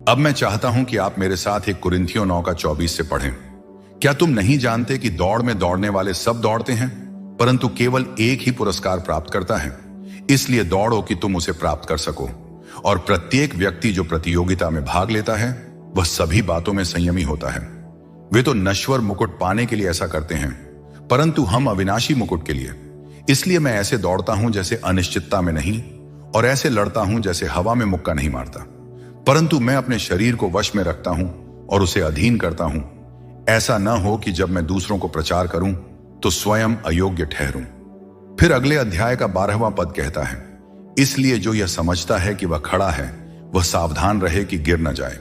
अब मैं चाहता हूं कि आप मेरे साथ एक कुरिन्थियों 9:24 से पढ़ें। क्या तुम नहीं जानते कि दौड़ में दौड़ने वाले सब दौड़ते हैं, परंतु केवल एक ही पुरस्कार प्राप्त करता है? इसलिए दौड़ो कि तुम उसे प्राप्त कर सको। और प्रत्येक व्यक्ति जो प्रतियोगिता में भाग लेता है वह सभी बातों में संयमी होता है। वे तो नश्वर मुकुट पाने के लिए ऐसा करते हैं, परंतु हम अविनाशी मुकुट के लिए। इसलिए मैं ऐसे दौड़ता हूं जैसे अनिश्चितता में नहीं, और ऐसे लड़ता हूं जैसे हवा में मुक्का नहीं मारता, परंतु मैं अपने शरीर को वश में रखता हूं और उसे अधीन करता हूं, ऐसा न हो कि जब मैं दूसरों को प्रचार करूं तो स्वयं अयोग्य ठहरूं। फिर अगले अध्याय का 12वां पद कहता है, इसलिए जो यह समझता है कि वह खड़ा है वह सावधान रहे कि गिर न जाए।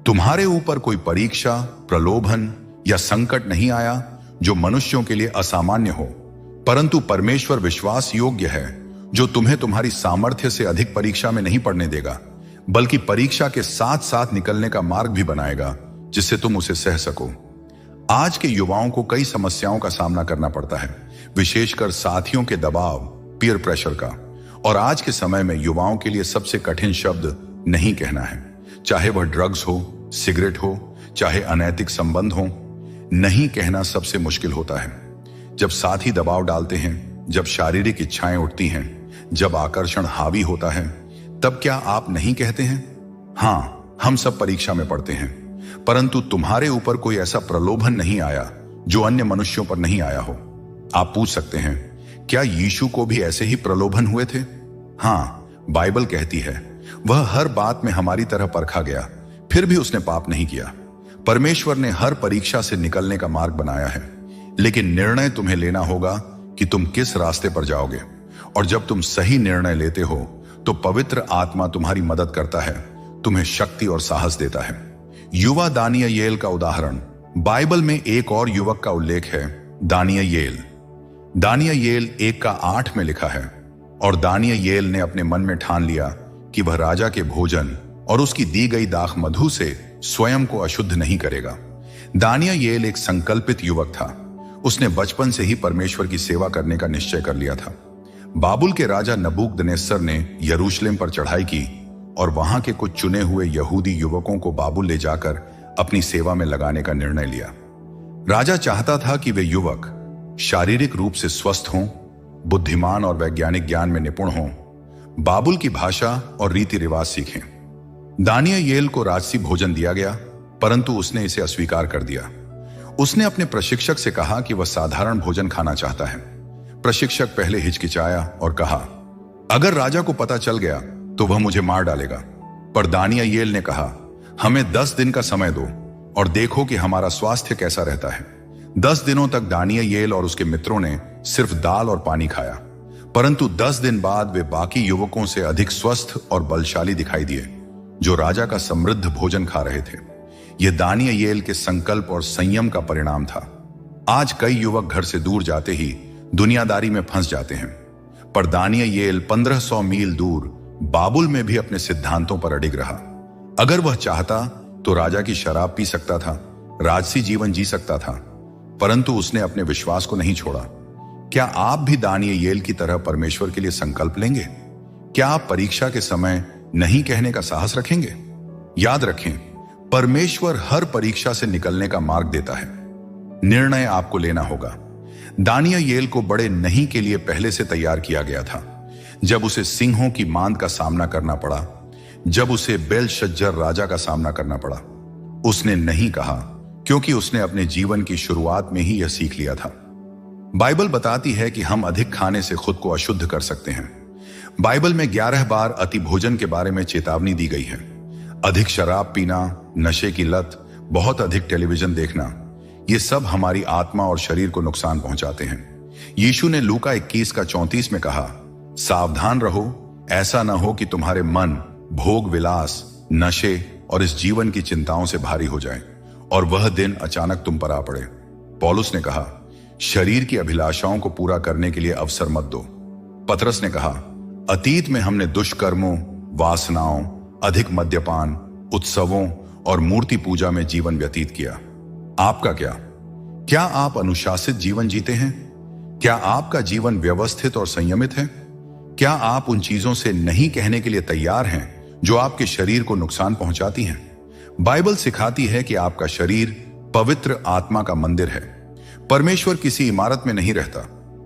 तुम्हारे ऊपर कोई परीक्षा, प्रलोभन या संकट नहीं आया जो मनुष्यों के लिए असामान्य हो, परंतु परमेश्वर विश्वास योग्य है, जो तुम्हें तुम्हारी सामर्थ्य से अधिक परीक्षा में नहीं पड़ने देगा, बल्कि परीक्षा के साथ साथ निकलने का मार्ग भी बनाएगा, जिससे तुम उसे सह सको। आज के युवाओं को कई समस्याओं का सामना करना पड़ता है, विशेषकर साथियों के दबाव, पीयर प्रेशर का। और आज के समय में युवाओं के लिए सबसे कठिन शब्द नहीं कहना है, चाहे वह ड्रग्स हो, सिगरेट हो, चाहे अनैतिक संबंध हो। नहीं कहना सबसे मुश्किल होता है। जब साथी दबाव डालते हैं, जब शारीरिक इच्छाएं उठती हैं, जब आकर्षण हावी होता है, तब क्या आप नहीं कहते हैं? हां, हम सब परीक्षा में पड़ते हैं, परंतु तुम्हारे ऊपर कोई ऐसा प्रलोभन नहीं आया जो अन्य मनुष्यों पर नहीं आया हो। आप पूछ सकते हैं, क्या यीशु को भी ऐसे ही प्रलोभन हुए थे? हां, बाइबल कहती है वह हर बात में हमारी तरह परखा गया, फिर भी उसने पाप नहीं किया। परमेश्वर ने हर परीक्षा से निकलने का मार्ग बनाया है, लेकिन निर्णय तुम्हें लेना होगा कि तुम किस रास्ते पर जाओगे। और जब तुम सही निर्णय लेते हो तो पवित्र आत्मा तुम्हारी मदद करता है, तुम्हें शक्ति और साहस देता है। युवा दानियेल का उदाहरण, बाइबल में एक और युवक का उल्लेख है, दानियेल। दानियेल 1:8 में लिखा है, और दानियेल ने अपने मन में ठान लिया कि वह राजा के भोजन और उसकी दी गई दाख मधु से स्वयं को अशुद्ध नहीं करेगा। दानियेल एक संकल्पित युवक था। उसने बचपन से ही परमेश्वर की सेवा करने का निश्चय कर लिया था। बाबुल के राजा नबूकदनेस्सर ने यरूशलेम पर चढ़ाई की और वहां के कुछ चुने हुए यहूदी युवकों को बाबुल ले जाकर अपनी सेवा में लगाने का निर्णय लिया। राजा चाहता था कि वे युवक शारीरिक रूप से स्वस्थ हों, बुद्धिमान और वैज्ञानिक ज्ञान में निपुण हों, बाबुल की भाषा और रीति रिवाज सीखें। दानियेल को राजसी भोजन दिया गया, परंतु उसने इसे अस्वीकार कर दिया। उसने अपने प्रशिक्षक से कहा कि वह साधारण भोजन खाना चाहता है। प्रशिक्षक पहले हिचकिचाया और कहा, अगर राजा को पता चल गया तो वह मुझे मार डालेगा। पर दानियेल ने कहा, हमें 10 दिन का समय दो और देखो कि हमारा स्वास्थ्य कैसा रहता है। 10 दिनों तक दानियेल और उसके मित्रों ने सिर्फ दाल और पानी खाया, परंतु 10 दिन बाद वे बाकी युवकों से अधिक स्वस्थ और बलशाली दिखाई दिए, जो राजा का समृद्ध भोजन खा रहे थे। यह दानियेल के संकल्प और संयम का परिणाम था। आज कई युवक घर से दूर जाते ही दुनियादारी में फंस जाते हैं, पर दानियेल 1500 मील दूर बाबुल में भी अपने सिद्धांतों पर अडिग रहा। अगर वह चाहता तो राजा की शराब पी सकता था, राजसी जीवन जी सकता था, परंतु उसने अपने विश्वास को नहीं छोड़ा। क्या आप भी दानियेल की तरह परमेश्वर के लिए संकल्प लेंगे? क्या आप परीक्षा के समय नहीं कहने का साहस रखेंगे? याद रखें, परमेश्वर हर परीक्षा से निकलने का मार्ग देता है। निर्णय आपको लेना होगा। दानियेल को बड़े नहीं के लिए पहले से तैयार किया गया था। जब उसे सिंहों की मांद का सामना करना पड़ा, जब उसे बेलशज्जर राजा का सामना करना पड़ा, उसने नहीं कहा, क्योंकि उसने अपने जीवन की शुरुआत में ही यह सीख लिया था। बाइबल बताती है कि हम अधिक खाने से खुद को अशुद्ध कर सकते हैं। बाइबल में 11 बार अति भोजन के बारे में चेतावनी दी गई है। अधिक शराब पीना, नशे की लत, बहुत अधिक टेलीविजन देखना, ये सब हमारी आत्मा और शरीर को नुकसान पहुंचाते हैं। यीशु ने लूका 21:34 में कहा, सावधान रहो, ऐसा ना हो कि तुम्हारे मन भोग विलास, नशे और इस जीवन की चिंताओं से भारी हो जाए और वह दिन अचानक तुम पर आ पड़े। पौलुस ने कहा, शरीर की अभिलाषाओं को पूरा करने के लिए अवसर मत दो। पतरस ने कहा, अतीत में हमने दुष्कर्मों, वासनाओं, अधिक मद्यपान, उत्सवों और मूर्ति पूजा में जीवन व्यतीत किया। आपका क्या आप अनुशासित जीवन जीते हैं? क्या आपका जीवन व्यवस्थित और संयमित है? क्या आप उन चीजों से नहीं कहने के लिए तैयार हैं जो आपके शरीर को नुकसान पहुंचाती हैं? बाइबल सिखाती है कि आपका शरीर पवित्र आत्मा का मंदिर है। परमेश्वर किसी इमारत में नहीं रहता,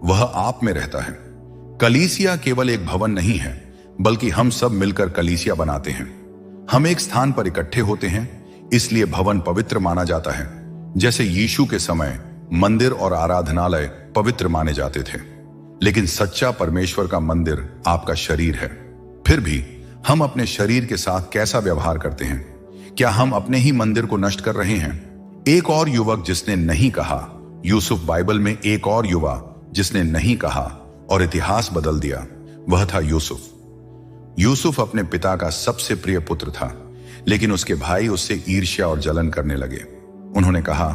वह आप में रहता है। कलीसिया केवल एक भवन नहीं है, बल्कि हम सब मिलकर कलीसिया बनाते हैं। हम एक स्थान पर इकट्ठे होते हैं, इसलिए भवन पवित्र माना जाता है। जैसे यीशु के समय मंदिर और आराधनालय पवित्र माने जाते थे, लेकिन सच्चा परमेश्वर का मंदिर आपका शरीर है। फिर भी हम अपने शरीर के साथ कैसा व्यवहार करते हैं? क्या हम अपने ही मंदिर को नष्ट कर रहे हैं? एक और युवक जिसने नहीं कहा, यूसुफ बाइबल में एक और युवा जिसने नहीं कहा और इतिहास बदल दिया, वह था यूसुफ। यूसुफ अपने पिता का सबसे प्रिय पुत्र था, लेकिन उसके भाई उससे ईर्ष्या और जलन करने लगे। उन्होंने कहा,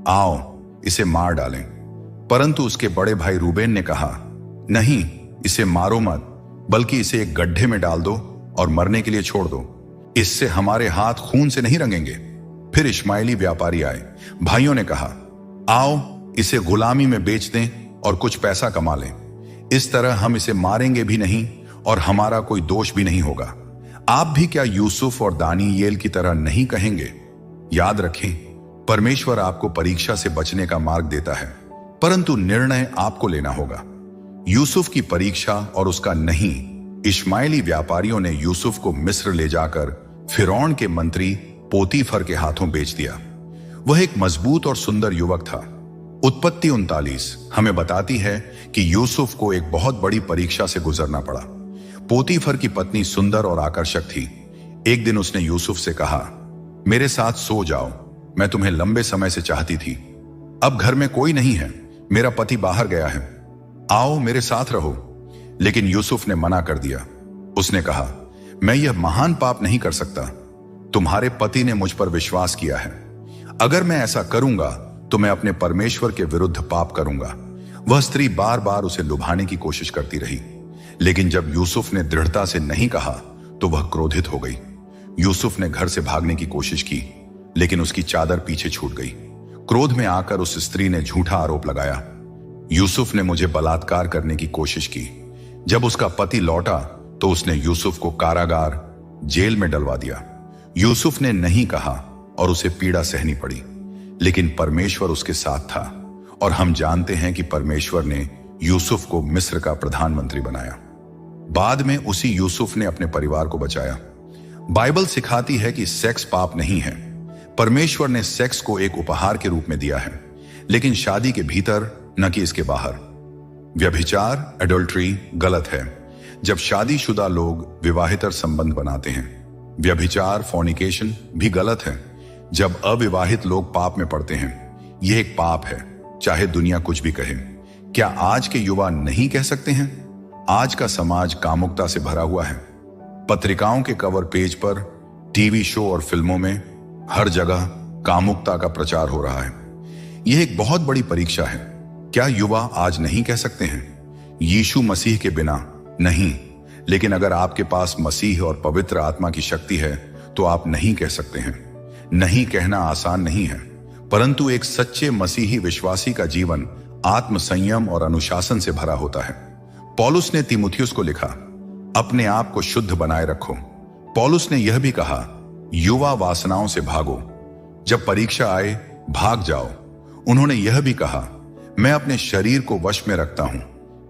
आओ इसे मार डालें। परंतु उसके बड़े भाई रूबेन ने कहा, नहीं, इसे मारो मत, बल्कि इसे एक गड्ढे में डाल दो और मरने के लिए छोड़ दो। इससे हमारे हाथ खून से नहीं रंगेंगे। फिर इश्माइली व्यापारी आए। भाइयों ने कहा, आओ इसे गुलामी में बेच दें और कुछ पैसा कमा लें। इस तरह हम इसे मारेंगे भी नहीं और हमारा कोई दोष भी नहीं होगा। आप भी क्या यूसुफ और दानियेल की तरह नहीं कहेंगे? याद रखें, परमेश्वर आपको परीक्षा से बचने का मार्ग देता है, परंतु निर्णय आपको लेना होगा। यूसुफ की परीक्षा और उसका नहीं। इश्माइली व्यापारियों ने यूसुफ को मिस्र ले जाकर फिरौन के मंत्री पोतीफर के हाथों बेच दिया। वह एक मजबूत और सुंदर युवक था। उत्पत्ति 39 हमें बताती है कि यूसुफ को एक बहुत बड़ी परीक्षा से गुजरना पड़ा। पोतीफर की पत्नी सुंदर और आकर्षक थी। एक दिन उसने यूसुफ से कहा, मेरे साथ सो जाओ, मैं तुम्हें लंबे समय से चाहती थी। अब घर में कोई नहीं है, मेरा पति बाहर गया है, आओ मेरे साथ रहो। लेकिन यूसुफ ने मना कर दिया। उसने कहा, मैं यह महान पाप नहीं कर सकता। तुम्हारे पति ने मुझ पर विश्वास किया है। अगर मैं ऐसा करूंगा तो मैं अपने परमेश्वर के विरुद्ध पाप करूंगा। वह स्त्री बार बार उसे लुभाने की कोशिश करती रही, लेकिन जब यूसुफ ने दृढ़ता से नहीं कहा तो वह क्रोधित हो गई। यूसुफ ने घर से भागने की कोशिश की, लेकिन उसकी चादर पीछे छूट गई। क्रोध में आकर उस स्त्री ने झूठा आरोप लगाया, यूसुफ ने मुझे बलात्कार करने की कोशिश की। जब उसका पति लौटा तो उसने यूसुफ को कारागार, जेल में डलवा दिया। यूसुफ ने नहीं कहा और उसे पीड़ा सहनी पड़ी, लेकिन परमेश्वर उसके साथ था और हम जानते हैं कि परमेश्वर ने यूसुफ को मिस्र का प्रधानमंत्री बनाया। बाद में उसी यूसुफ ने अपने परिवार को बचाया। बाइबल सिखाती है कि सेक्स पाप नहीं है। परमेश्वर ने सेक्स को एक उपहार के रूप में दिया है, लेकिन शादी के भीतर, न कि इसके बाहर। व्यभिचार, एडल्ट्री गलत है जब शादीशुदा लोग विवाहितर संबंध बनाते हैं। व्यभिचार, फॉर्निकेशन भी गलत है जब अविवाहित लोग पाप में पड़ते हैं। यह एक पाप है, चाहे दुनिया कुछ भी कहे। क्या आज के युवा नहीं कह सकते हैं? आज का समाज कामुकता से भरा हुआ है। पत्रिकाओं के कवर पेज पर, टीवी शो और फिल्मों में हर जगह कामुकता का प्रचार हो रहा है। यह एक बहुत बड़ी परीक्षा है। क्या युवा आज नहीं कह सकते हैं, यीशु मसीह के बिना नहीं? लेकिन अगर आपके पास मसीह और पवित्र आत्मा की शक्ति है तो आप नहीं कह सकते हैं। नहीं कहना आसान नहीं है, परंतु एक सच्चे मसीही विश्वासी का जीवन आत्म संयम और अनुशासन से भरा होता है। पौलुस ने तीमुथियुस को लिखा, अपने आप को शुद्ध बनाए रखो। पौलुस ने यह भी कहा, युवा वासनाओं से भागो। जब परीक्षा आए, भाग जाओ। उन्होंने यह भी कहा, मैं अपने शरीर को वश में रखता हूं।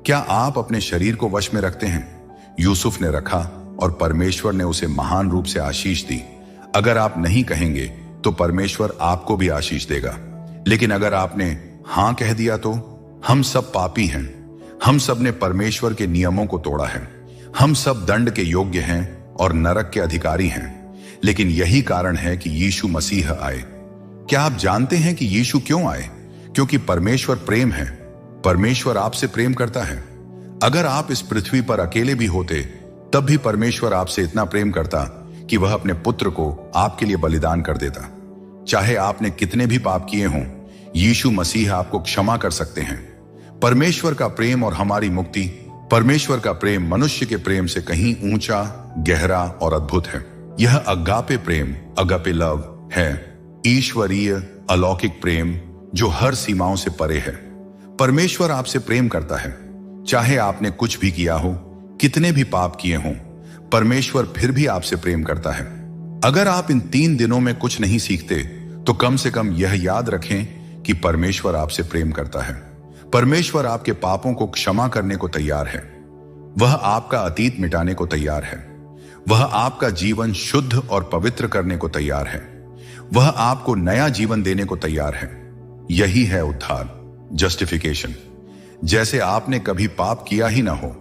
क्या आप अपने शरीर को वश में रखते हैं? यूसुफ ने रखा और परमेश्वर ने उसे महान रूप से आशीष दी। अगर आप नहीं कहेंगे तो परमेश्वर आपको भी आशीष देगा, लेकिन अगर आपने हां कह दिया तो? हम सब पापी हैं। हम सब ने परमेश्वर के नियमों को तोड़ा है। हम सब दंड के योग्य हैं और नरक के अधिकारी हैं। लेकिन यही कारण है कि यीशु मसीह आए। क्या आप जानते हैं कि यीशु क्यों आए? क्योंकि परमेश्वर प्रेम है। परमेश्वर आपसे प्रेम करता है। अगर आप इस पृथ्वी पर अकेले भी होते, तब भी परमेश्वर आपसे इतना प्रेम करता कि वह अपने पुत्र को आपके लिए बलिदान कर देता। चाहे आपने कितने भी पाप किए हों, यीशु मसीह आपको क्षमा कर सकते हैं। परमेश्वर का प्रेम और हमारी मुक्ति, परमेश्वर का प्रेम मनुष्य के प्रेम से कहीं ऊंचा, गहरा और अद्भुत है। यह अगापे प्रेम, अगापे लव है, ईश्वरीय अलौकिक प्रेम जो हर सीमाओं से परे है। परमेश्वर आपसे प्रेम करता है, चाहे आपने कुछ भी किया हो, कितने भी पाप किए हों, परमेश्वर फिर भी आपसे प्रेम करता है। अगर आप इन 3 दिनों में कुछ नहीं सीखते तो कम से कम यह याद रखें कि परमेश्वर आपसे प्रेम करता है। परमेश्वर आपके पापों को क्षमा करने को तैयार है। वह आपका अतीत मिटाने को तैयार है। वह आपका जीवन शुद्ध और पवित्र करने को तैयार है। वह आपको नया जीवन देने को तैयार है। यही है उद्धार, जस्टिफिकेशन। जैसे आपने कभी पाप किया ही ना हो।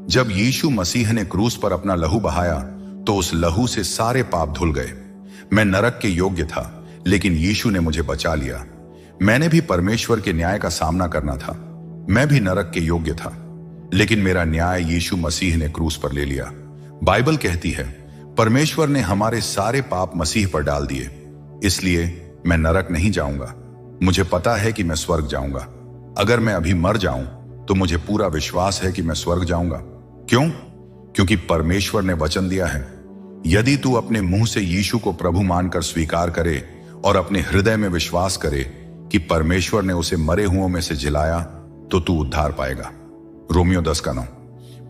जब यीशु मसीह ने क्रूस पर अपना लहू बहाया तो उस लहू से सारे पाप धुल गए। मैं नरक के योग्य था, लेकिन यीशु ने मुझे बचा लिया। मैंने भी परमेश्वर के न्याय का सामना करना था। मैं भी नरक के योग्य था, लेकिन मेरा न्याय यीशु मसीह ने क्रूस पर ले लिया। बाइबल कहती है परमेश्वर ने हमारे सारे पाप मसीह पर डाल दिए, इसलिए मैं नरक नहीं जाऊंगा। मुझे पता है कि मैं स्वर्ग जाऊंगा। अगर मैं अभी मर जाऊं तो मुझे पूरा विश्वास है कि मैं स्वर्ग जाऊंगा। क्यों? क्योंकि परमेश्वर ने वचन दिया है, यदि तू अपने मुंह से यीशु को प्रभु मानकर स्वीकार करे और अपने हृदय में विश्वास करे कि परमेश्वर ने उसे मरे हुओं में से जिलाया तो तू उद्धार पाएगा। रोमियो 10:9।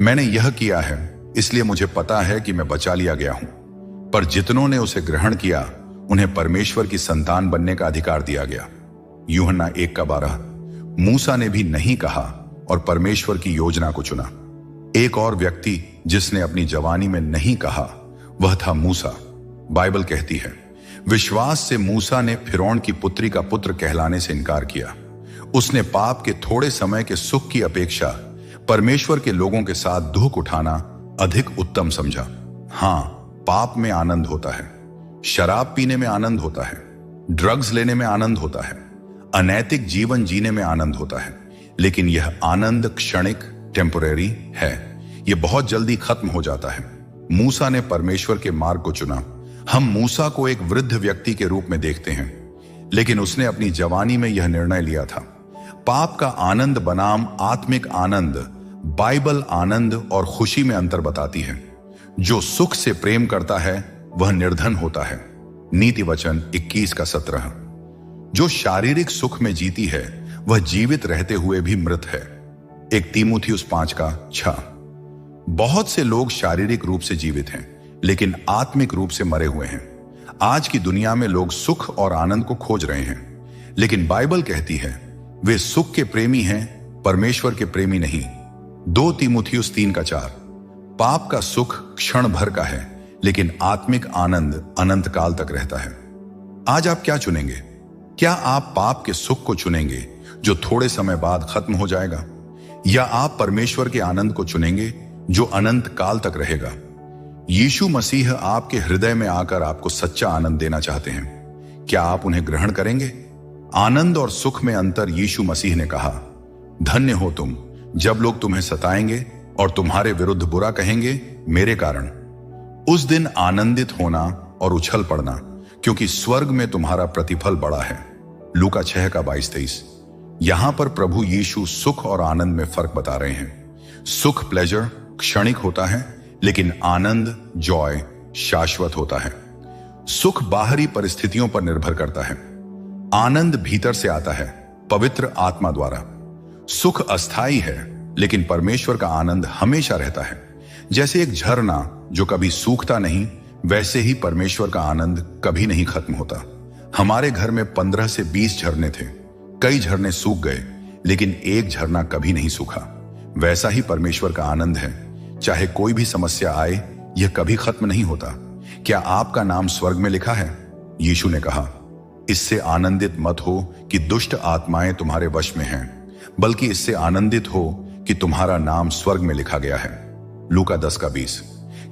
मैंने यह किया है इसलिए मुझे पता है कि मैं बचा लिया गया हूं, पर जितनों ने उसे ग्रहण किया उन्हें परमेश्वर की संतान बनने का अधिकार दिया गया। यूहन्ना 1:12। मूसा ने भी नहीं कहा और परमेश्वर की योजना को चुना। एक और व्यक्ति जिसने अपनी जवानी में नहीं कहा वह था मूसा। बाइबल कहती है विश्वास से मूसा ने फिरौन की पुत्री का पुत्र कहलाने से इनकार किया। उसने पाप के थोड़े समय के सुख की अपेक्षा परमेश्वर के लोगों के साथ दुख उठाना अधिक उत्तम समझा। हां, पाप में आनंद होता है, शराब पीने में आनंद होता है, ड्रग्स लेने में आनंद होता है, अनैतिक जीवन जीने में आनंद होता है, लेकिन यह आनंद क्षणिक, टेम्पोरेरी है। यह बहुत जल्दी खत्म हो जाता है। मूसा ने परमेश्वर के मार्ग को चुना। हम मूसा को एक वृद्ध व्यक्ति के रूप में देखते हैं, लेकिन उसने अपनी जवानी में यह निर्णय लिया था। पाप का आनंद बनाम आत्मिक आनंद, बाइबल आनंद और खुशी में अंतर बताती है। जो सुख से प्रेम करता है वह निर्धन होता है। नीति वचन 21:17। जो शारीरिक सुख में जीती है वह जीवित रहते हुए भी मृत है। 1 तीमुथियुस 5:6। बहुत से लोग शारीरिक रूप से जीवित हैं, लेकिन आत्मिक रूप से मरे हुए हैं। आज की दुनिया में लोग सुख और आनंद को खोज रहे हैं, लेकिन बाइबल कहती है वे सुख के प्रेमी हैं, परमेश्वर के प्रेमी नहीं। 2 तीमुथियुस 3:4। पाप का सुख क्षण भर का है, लेकिन आत्मिक आनंद अनंत काल तक रहता है। आज आप क्या चुनेंगे? क्या आप पाप के सुख को चुनेंगे जो थोड़े समय बाद खत्म हो जाएगा, या आप परमेश्वर के आनंद को चुनेंगे जो अनंत काल तक रहेगा? यीशु मसीह आपके हृदय में आकर आपको सच्चा आनंद देना चाहते हैं। क्या आप उन्हें ग्रहण करेंगे? आनंद और सुख में अंतर यीशु मसीह ने कहा, धन्य हो तुम जब लोग तुम्हें सताएंगे और तुम्हारे विरुद्ध बुरा कहेंगे मेरे कारण। उस दिन आनंदित होना और उछल पड़ना, क्योंकि स्वर्ग में तुम्हारा प्रतिफल बड़ा है। लूका 6:22-23। यहां पर प्रभु यीशु सुख और आनंद में फर्क बता रहे हैं। सुख, प्लेजर, क्षणिक होता है, लेकिन आनंद, जॉय शाश्वत होता है। सुख बाहरी परिस्थितियों पर निर्भर करता है, आनंद भीतर से आता है, पवित्र आत्मा द्वारा। सुख अस्थाई है, लेकिन परमेश्वर का आनंद हमेशा रहता है। जैसे एक झरना जो कभी सूखता नहीं, वैसे ही परमेश्वर का आनंद कभी नहीं खत्म होता। हमारे घर में 15 से 20 झरने थे। कई झरने सूख गए, लेकिन एक झरना कभी नहीं सूखा। वैसा ही परमेश्वर का आनंद है। चाहे कोई भी समस्या आए, यह कभी खत्म नहीं होता। क्या आपका नाम स्वर्ग में लिखा है? यीशु ने कहा, इससे आनंदित मत हो कि दुष्ट आत्माएं तुम्हारे वश में हैं, बल्कि इससे आनंदित हो कि तुम्हारा नाम स्वर्ग में लिखा गया है। लूका 10:20।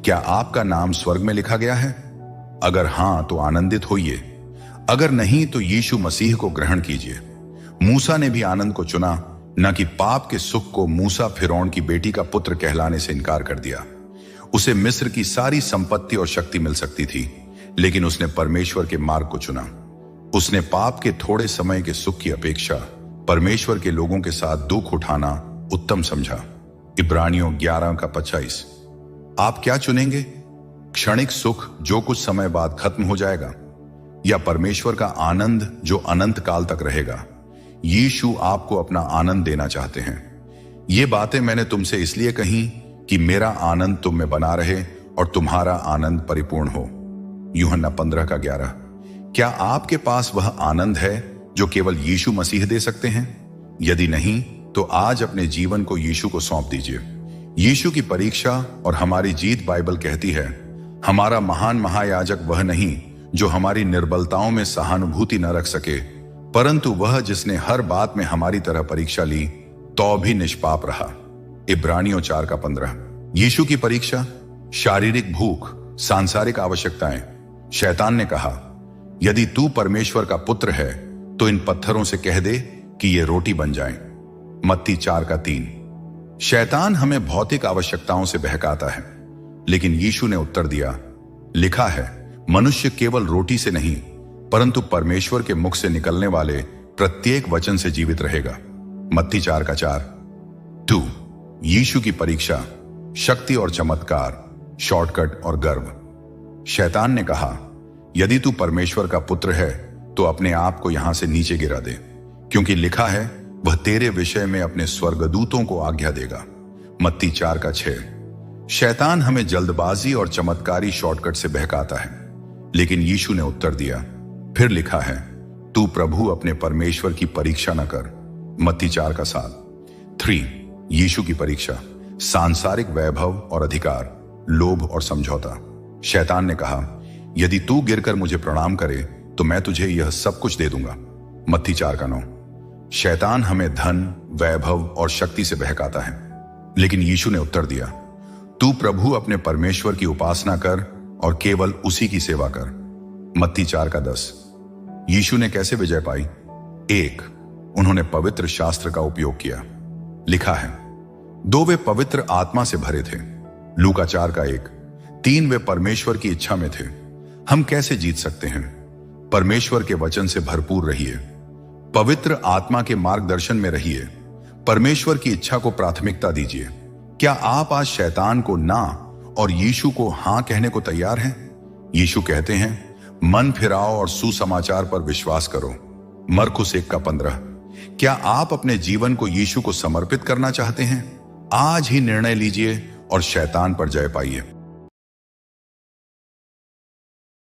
क्या आपका नाम स्वर्ग में लिखा गया है? अगर हां तो आनंदित होइए, अगर नहीं तो यीशु मसीह को ग्रहण कीजिए। मूसा ने भी आनंद को चुना, न कि पाप के सुख को। मूसा फिरौन की बेटी का पुत्र कहलाने से इनकार कर दिया। उसे मिस्र की सारी संपत्ति और शक्ति मिल सकती थी, लेकिन उसने परमेश्वर के मार्ग को चुना। उसने पाप के थोड़े समय के सुख की अपेक्षा परमेश्वर के लोगों के साथ दुख उठाना उत्तम समझा। इब्रानियों 11:25। आप क्या चुनेंगे? क्षणिक सुख जो कुछ समय बाद खत्म हो जाएगा, या परमेश्वर का आनंद जो अनंत काल तक रहेगा? यीशु आपको अपना आनंद देना चाहते हैं। ये बातें मैंने तुमसे इसलिए कही कि मेरा आनंद तुम में बना रहे और तुम्हारा आनंद परिपूर्ण हो। यूहन्ना 15:11। क्या आपके पास वह आनंद है जो केवल यीशु मसीह दे सकते हैं? यदि नहीं, तो आज अपने जीवन को यीशु को सौंप दीजिए। यीशु की परीक्षा और हमारी जीत बाइबल कहती है, हमारा महान महायाजक वह नहीं जो हमारी निर्बलताओं में सहानुभूति न रख सके, परंतु वह जिसने हर बात में हमारी तरह परीक्षा ली तो भी निष्पाप रहा। इब्रानियों 4:15। यीशु की परीक्षा, शारीरिक भूख, सांसारिक आवश्यकताएं। शैतान ने कहा, यदि तू परमेश्वर का पुत्र है तो इन पत्थरों से कह दे कि ये रोटी बन जाएं। मत्ती 4:3। शैतान हमें भौतिक आवश्यकताओं से बहकाता है, लेकिन यीशु ने उत्तर दिया, लिखा है, मनुष्य केवल रोटी से नहीं परंतु परमेश्वर के मुख से निकलने वाले प्रत्येक वचन से जीवित रहेगा। मत्ती 4:4। 2. यीशु की परीक्षा, शक्ति और चमत्कार, शॉर्टकट और गर्व। शैतान ने कहा, यदि तू परमेश्वर का पुत्र है तो अपने आप को यहां से नीचे गिरा दे, क्योंकि लिखा है वह तेरे विषय में अपने स्वर्गदूतों को आज्ञा देगा। मत्ती 4:6। शैतान हमें जल्दबाजी और चमत्कारी शॉर्टकट से बहकाता है, लेकिन यीशु ने उत्तर दिया, फिर लिखा है, तू प्रभु अपने परमेश्वर की परीक्षा न कर। मत्ती 4:7। 3. यीशु की परीक्षा, सांसारिक वैभव और अधिकार, लोभ और समझौता। शैतान ने कहा, यदि तू गिरकर मुझे प्रणाम करे तो मैं तुझे यह सब कुछ दे दूंगा। मत्ती 4:9। शैतान हमें धन, वैभव और शक्ति से बहकाता है, लेकिन यीशु ने उत्तर दिया, तू प्रभु अपने परमेश्वर की उपासना कर और केवल उसी की सेवा कर। मत्ती 4:10। यीशु ने कैसे विजय पाई? 1. उन्होंने पवित्र शास्त्र का उपयोग किया। लिखा है, 2. वे पवित्र आत्मा से भरे थे। लूका 4:1। 3. वे परमेश्वर की इच्छा में थे। हम कैसे जीत सकते हैं? परमेश्वर के वचन से भरपूर रहिए, पवित्र आत्मा के मार्गदर्शन में रहिए, परमेश्वर की इच्छा को प्राथमिकता दीजिए। क्या आप आज शैतान को ना और यीशु को हां कहने को तैयार हैं? यीशु कहते हैं, मन फिराओ और सुसमाचार पर विश्वास करो। मरकुस 1:15। क्या आप अपने जीवन को यीशु को समर्पित करना चाहते हैं? आज ही निर्णय लीजिए और शैतान पर जय पाइए।